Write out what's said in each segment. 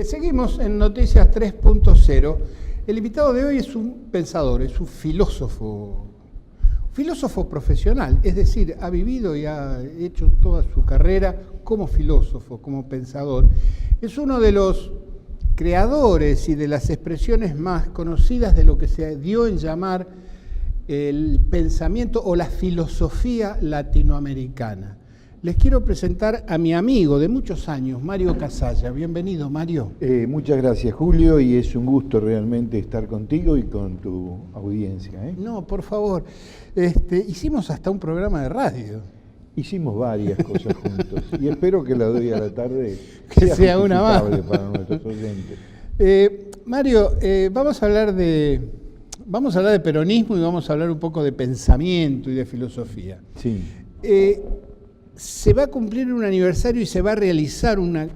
Seguimos en Noticias 3.0. El invitado de hoy es un pensador, es un filósofo profesional, es decir, ha vivido y ha hecho toda su carrera como filósofo, como pensador. Es uno de los creadores y de las expresiones más conocidas de lo que se dio en llamar el pensamiento o la filosofía latinoamericana. Les quiero presentar a mi amigo de muchos años, Mario Casalla. Bienvenido, Mario. Muchas gracias, Julio, y es un gusto realmente estar contigo y con tu audiencia. No, por favor. Hicimos hasta un programa de radio. Hicimos varias cosas juntos y espero que la de hoy a la tarde sea una más para nuestros oyentes. Mario, vamos a hablar de peronismo y vamos a hablar un poco de pensamiento y de filosofía. Sí. Se va a cumplir un aniversario y se va a realizar una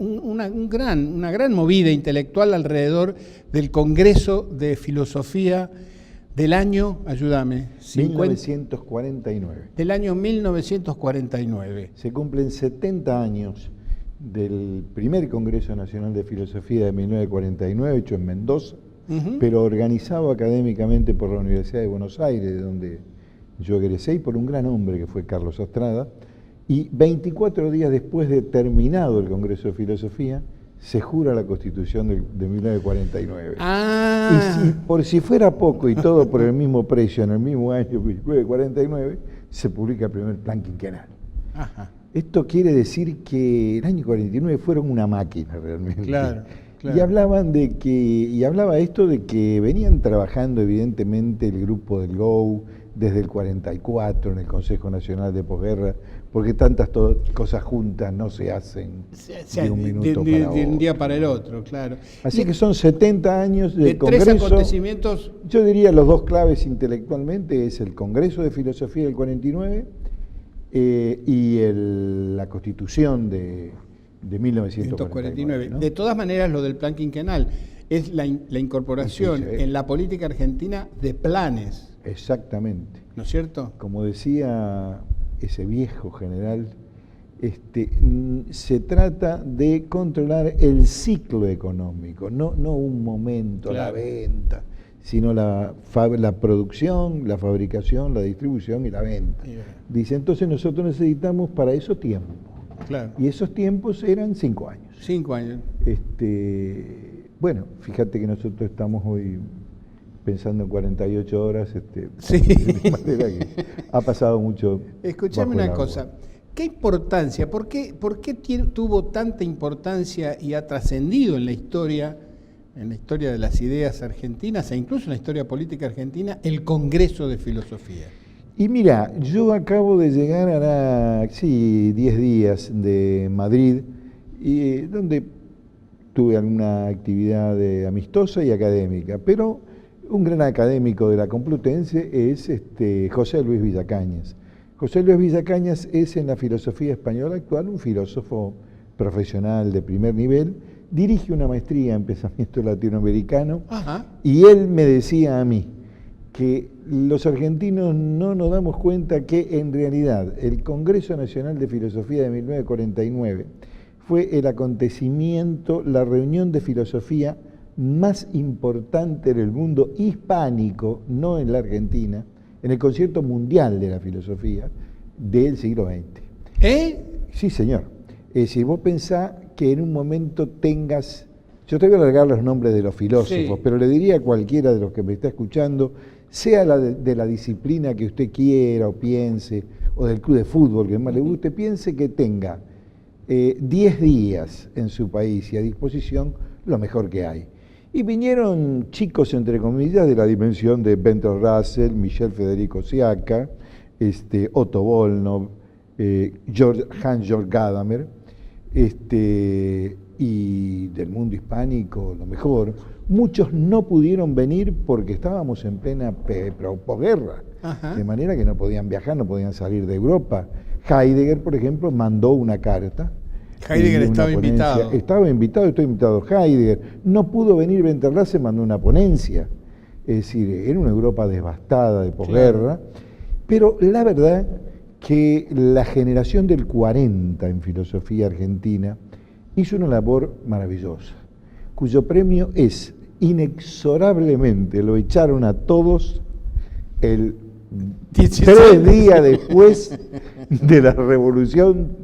gran movida intelectual alrededor del Congreso de Filosofía del año, ayúdame, 1949. Del año 1949. Se cumplen 70 años del primer Congreso Nacional de Filosofía de 1949, hecho en Mendoza, pero organizado académicamente por la Universidad de Buenos Aires, de donde yo egresé, y por un gran hombre que fue Carlos Astrada. Y 24 días después de terminado el Congreso de Filosofía, se jura la Constitución de 1949. Y por si fuera poco y todo por el mismo precio en el mismo año 1949, se publica el primer plan quinquenal. Ajá. Esto quiere decir que el año 49 fueron una máquina realmente. Claro. Y hablaba esto de que venían trabajando evidentemente el grupo del GOU desde el 44 en el Consejo Nacional de Posguerra, porque tantas cosas juntas no se hacen de un minuto para otro. De un día para el otro, claro. Así que son 70 años de Congreso. Tres acontecimientos. Yo diría los dos claves intelectualmente es el Congreso de Filosofía del 49 y la Constitución de 1949. ¿no? De todas maneras, lo del plan quinquenal es la incorporación en la política argentina de planes. Exactamente. ¿No es cierto? Como decía ese viejo general, se trata de controlar el ciclo económico, no un momento, claro, la venta, sino la producción, la fabricación, la distribución y la venta. Dice, entonces nosotros necesitamos para eso tiempo. Claro. Y esos tiempos eran 5 años. 5 años. Bueno, fíjate que nosotros estamos hoy pensando en 48 horas, sí. De manera que ha pasado mucho. Escúchame una cosa, ¿qué importancia, por qué tuvo tanta importancia y ha trascendido en la historia de las ideas argentinas e incluso en la historia política argentina, el Congreso de Filosofía? Y mira, yo acabo de llegar a 10 días de Madrid, donde tuve alguna actividad amistosa y académica, pero un gran académico de la Complutense es José Luis Villacañas. José Luis Villacañas es en la filosofía española actual un filósofo profesional de primer nivel, dirige una maestría en pensamiento latinoamericano. Ajá. Y él me decía a mí que los argentinos no nos damos cuenta que en realidad el Congreso Nacional de Filosofía de 1949 fue el acontecimiento, la reunión de filosofía más importante en el mundo hispánico, no en la Argentina, en el concierto mundial de la filosofía del siglo XX. Sí, señor. Es decir, vos pensás que en un momento tengas, yo te voy a alargar los nombres de los filósofos, sí, pero le diría a cualquiera de los que me está escuchando, sea de la disciplina que usted quiera o piense, o del club de fútbol que más le guste, piense que tenga 10 días en su país y a disposición lo mejor que hay. Y vinieron chicos, entre comillas, de la dimensión de Bertrand Russell, Michel Federico Siaka, Otto Volnov, Hans-Georg Gadamer, y del mundo hispánico, lo mejor. Muchos no pudieron venir porque estábamos en plena posguerra, de manera que no podían viajar, no podían salir de Europa. Heidegger, por ejemplo, mandó una carta. Heidegger estaba invitado. Estaba invitado, estoy invitado Heidegger. No pudo venir Bertrand Russell, mandó una ponencia. Es decir, era una Europa devastada de posguerra. Claro. Pero la verdad que la generación del 40 en filosofía argentina hizo una labor maravillosa. cuyo premio es inexorablemente, lo echaron a todos el 3 días después de la revolución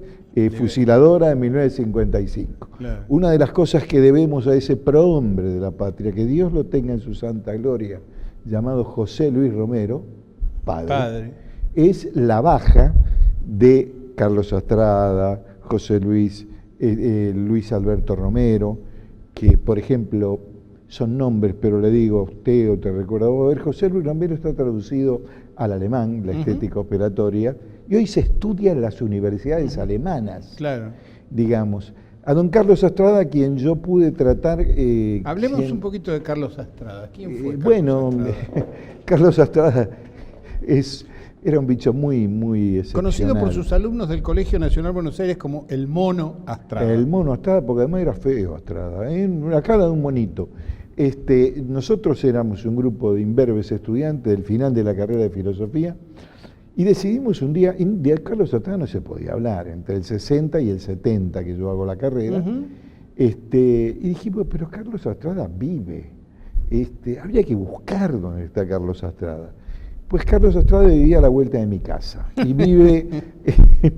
fusiladora de 1955. Claro. Una de las cosas que debemos a ese prohombre de la patria, que Dios lo tenga en su santa gloria, llamado José Luis Romero, padre, es la baja de Carlos Astrada, José Luis, Luis Alberto Romero, que por ejemplo son nombres, pero le digo a usted o te recuerdo, a ver, José Luis Romero está traducido al alemán, la estética operatoria, y hoy se estudia en las universidades alemanas, Claro. digamos. A don Carlos Astrada, quien yo pude tratar... Hablemos un poquito de Carlos Astrada. ¿Quién fue Carlos bueno, Astrada? Carlos Astrada era un bicho muy, muy excepcional. Conocido por sus alumnos del Colegio Nacional Buenos Aires como el Mono Astrada. El mono Astrada, porque además era feo Astrada, la cara de un monito. Nosotros éramos un grupo de imberbes estudiantes del final de la carrera de filosofía y decidimos un día, de Carlos Astrada no se podía hablar, entre el 60 y el 70 que yo hago la carrera, y dijimos, pero Carlos Astrada vive, habría que buscar dónde está Carlos Astrada. Pues Carlos Astrada vivía a la vuelta de mi casa y vive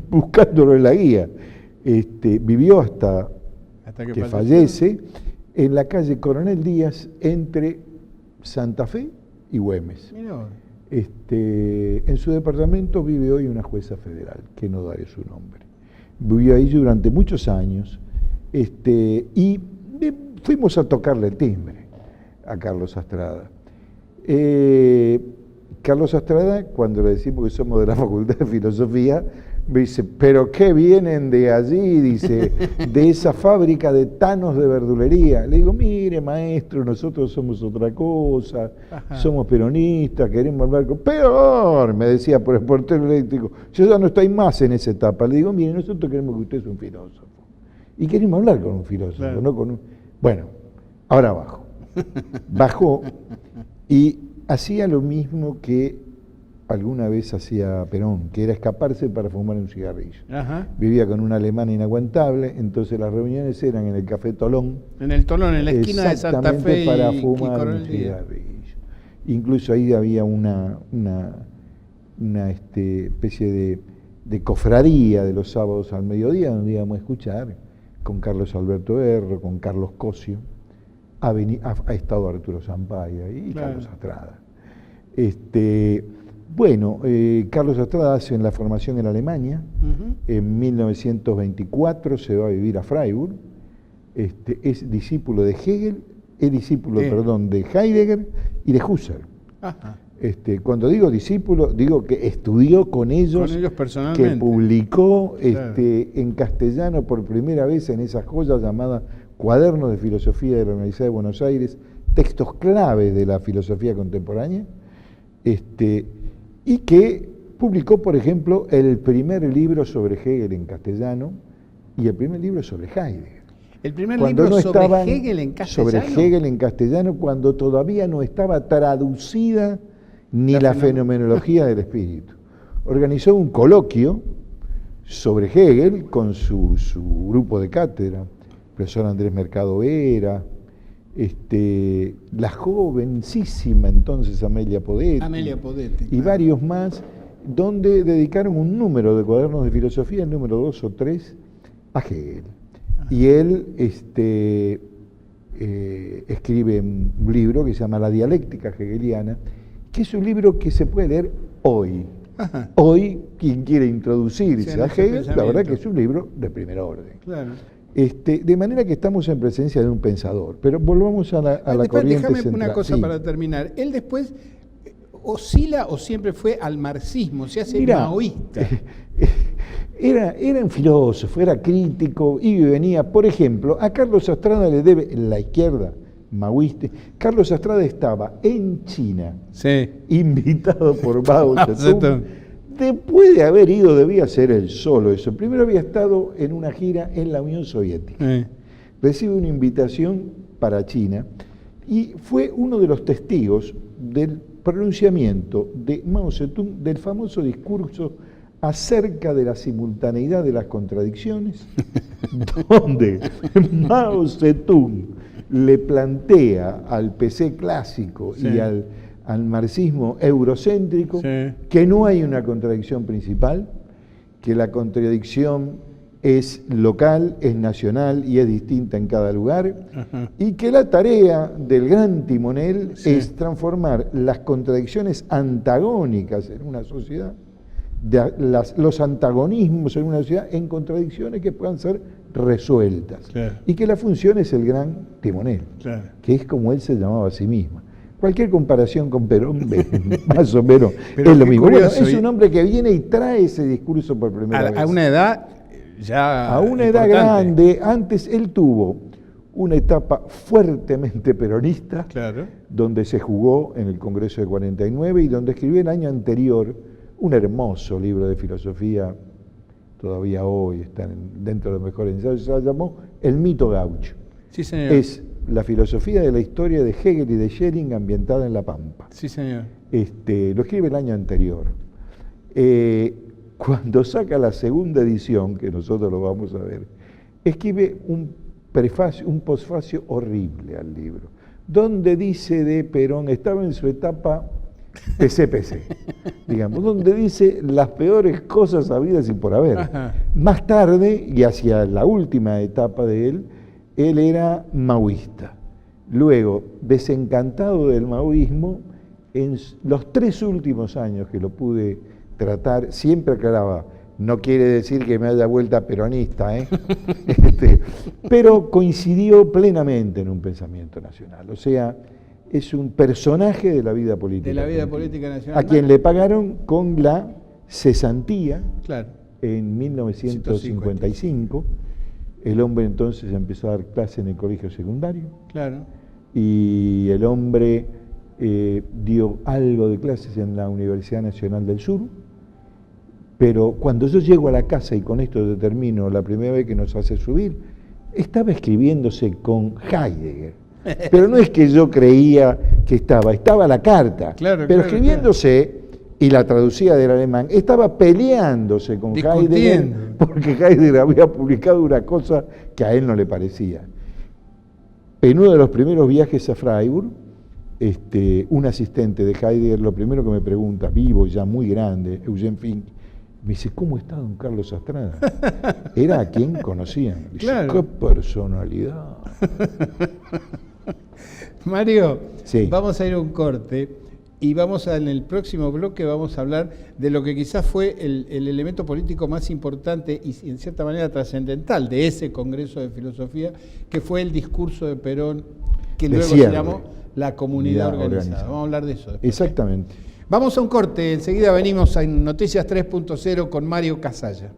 buscándolo en la guía. Vivió hasta que fallece en la calle Coronel Díaz entre Santa Fe y Güemes. En su departamento vive hoy una jueza federal, que no daré su nombre. Vivió ahí durante muchos años y fuimos a tocarle el timbre a Carlos Astrada. Carlos Astrada, cuando le decimos que somos de la Facultad de Filosofía, me dice, ¿pero qué vienen de allí? Dice, de esa fábrica de tanos de verdulería. Le digo, mire, maestro, nosotros somos otra cosa, somos peronistas, queremos hablar con... ¡Peor! Me decía por el portero eléctrico. Yo ya no estoy más en esa etapa. Le digo, mire, nosotros queremos que usted sea un filósofo. Y queremos hablar con un filósofo, no con un... Bueno, ahora abajo. Bajó y hacía lo mismo que alguna vez hacía Perón, que era escaparse para fumar un cigarrillo. Vivía con una alemana inaguantable, entonces las reuniones eran en el Café Tolón. En el Tolón, en la esquina de Santa Fe para y fumar un cigarrillo. Incluso ahí había una especie de cofradía de los sábados al mediodía, donde íbamos a escuchar con Carlos Alberto Erro, con Carlos Cosio. Ha estado Arturo Sampaia y Carlos Astrada. Bueno, Carlos Astrada hace la formación en Alemania, en 1924 se va a vivir a Freiburg, es discípulo de Hegel, de Heidegger y de Husserl. Cuando digo discípulo, digo que estudió con ellos personalmente. Que publicó en castellano por primera vez en esa joya llamada Cuadernos de Filosofía de la Universidad de Buenos Aires, textos clave de la filosofía contemporánea, y que publicó, por ejemplo, el primer libro sobre Hegel en castellano y el primer libro sobre Heidegger. ¿El primer libro sobre Hegel en castellano? Sobre Hegel en castellano, cuando todavía no estaba traducida ni la fenomenología del espíritu. Organizó un coloquio sobre Hegel con su grupo de cátedra, el profesor Andrés Mercado Vera, la jovencísima entonces Amelia Podetti, y varios más, donde dedicaron un número de cuadernos de filosofía, el número 2 o 3, a Hegel. Y él escribe un libro que se llama La dialéctica hegeliana, que es un libro que se puede leer hoy. Hoy, quien quiere introducirse a Hegel, la verdad que es un libro de primer orden. De manera que estamos en presencia de un pensador. Pero volvamos a la corriente déjame central. Una cosa para terminar. Él después oscila o siempre fue al marxismo, se hace maoísta. Era un filósofo, era crítico y venía, por ejemplo, a Carlos Astrada le debe, en la izquierda, maoísta, Carlos Astrada estaba en China, invitado por Mao Zedong. Después de haber ido, debía ser él solo eso. Primero había estado en una gira en la Unión Soviética. Recibe una invitación para China y fue uno de los testigos del pronunciamiento de Mao Zedong del famoso discurso acerca de la simultaneidad de las contradicciones, donde Mao Zedong le plantea al PC clásico Sí. y al marxismo eurocéntrico Sí. que no hay una contradicción principal, que la contradicción es local, es nacional y es distinta en cada lugar, Ajá. y que la tarea del gran timonel Sí. es transformar las contradicciones antagónicas en una sociedad, los antagonismos en una sociedad, en contradicciones que puedan ser resueltas. Claro. Y que la función es el gran timonel, Claro. que es como él se llamaba a sí mismo. Cualquier comparación con Perón, más o menos, Pero es lo qué mismo. curioso, Bueno, es y- un hombre que viene y trae ese discurso por primera vez. A una edad ya A una edad importante. grande. Antes él tuvo una etapa fuertemente peronista, Claro. donde se jugó en el Congreso de 49 y donde escribió el año anterior un hermoso libro de filosofía, todavía hoy está dentro de los mejores ensayos, se llamó El mito gaucho. Sí, señor. Es la filosofía de la historia de Hegel y de Schelling ambientada en La Pampa. Sí, señor. Lo escribe el año anterior. Cuando saca la segunda edición, que nosotros lo vamos a ver, escribe un prefacio, un posfacio horrible al libro, donde dice de Perón, estaba en su etapa PC, digamos, donde dice las peores cosas habidas y por haber. Ajá. Más tarde, y hacia la última etapa de él era maoísta. Luego, desencantado del maoísmo, en los 3 últimos años que lo pude tratar, siempre aclaraba, no quiere decir que me haya vuelto peronista, pero coincidió plenamente en un pensamiento nacional. O sea, es un personaje de la vida política. De la vida argentina, política nacional. a quien le pagaron con la cesantía Claro. en 1955. El hombre entonces empezó a dar clase en el colegio secundario Claro. y el hombre dio algo de clases en la Universidad Nacional del Sur, pero cuando yo llego a la casa, y con esto determino la primera vez que nos hace subir, estaba escribiéndose con Heidegger. Pero no es que yo creía que estaba la carta, Claro, pero claro, escribiéndose, y la traducía del alemán, estaba peleándose con Discutiendo. Heidegger, porque Heidegger había publicado una cosa que a él no le parecía. En uno de los primeros viajes a Freiburg, un asistente de Heidegger, lo primero que me pregunta, vivo ya muy grande, Eugen Fink, me dice, ¿cómo está don Carlos Astrada? Era a quien conocían. Dice, Claro. ¡qué personalidad! Mario, Sí. vamos a ir a un corte y en el próximo bloque vamos a hablar de lo que quizás fue el elemento político más importante y en cierta manera trascendental de ese Congreso de Filosofía, que fue el discurso de Perón, que De luego se cierre. llamó la comunidad Unidad organizada. organizada. Vamos a hablar de eso después. Exactamente. Vamos a un corte, enseguida venimos a Noticias 3.0 con Mario Casalla.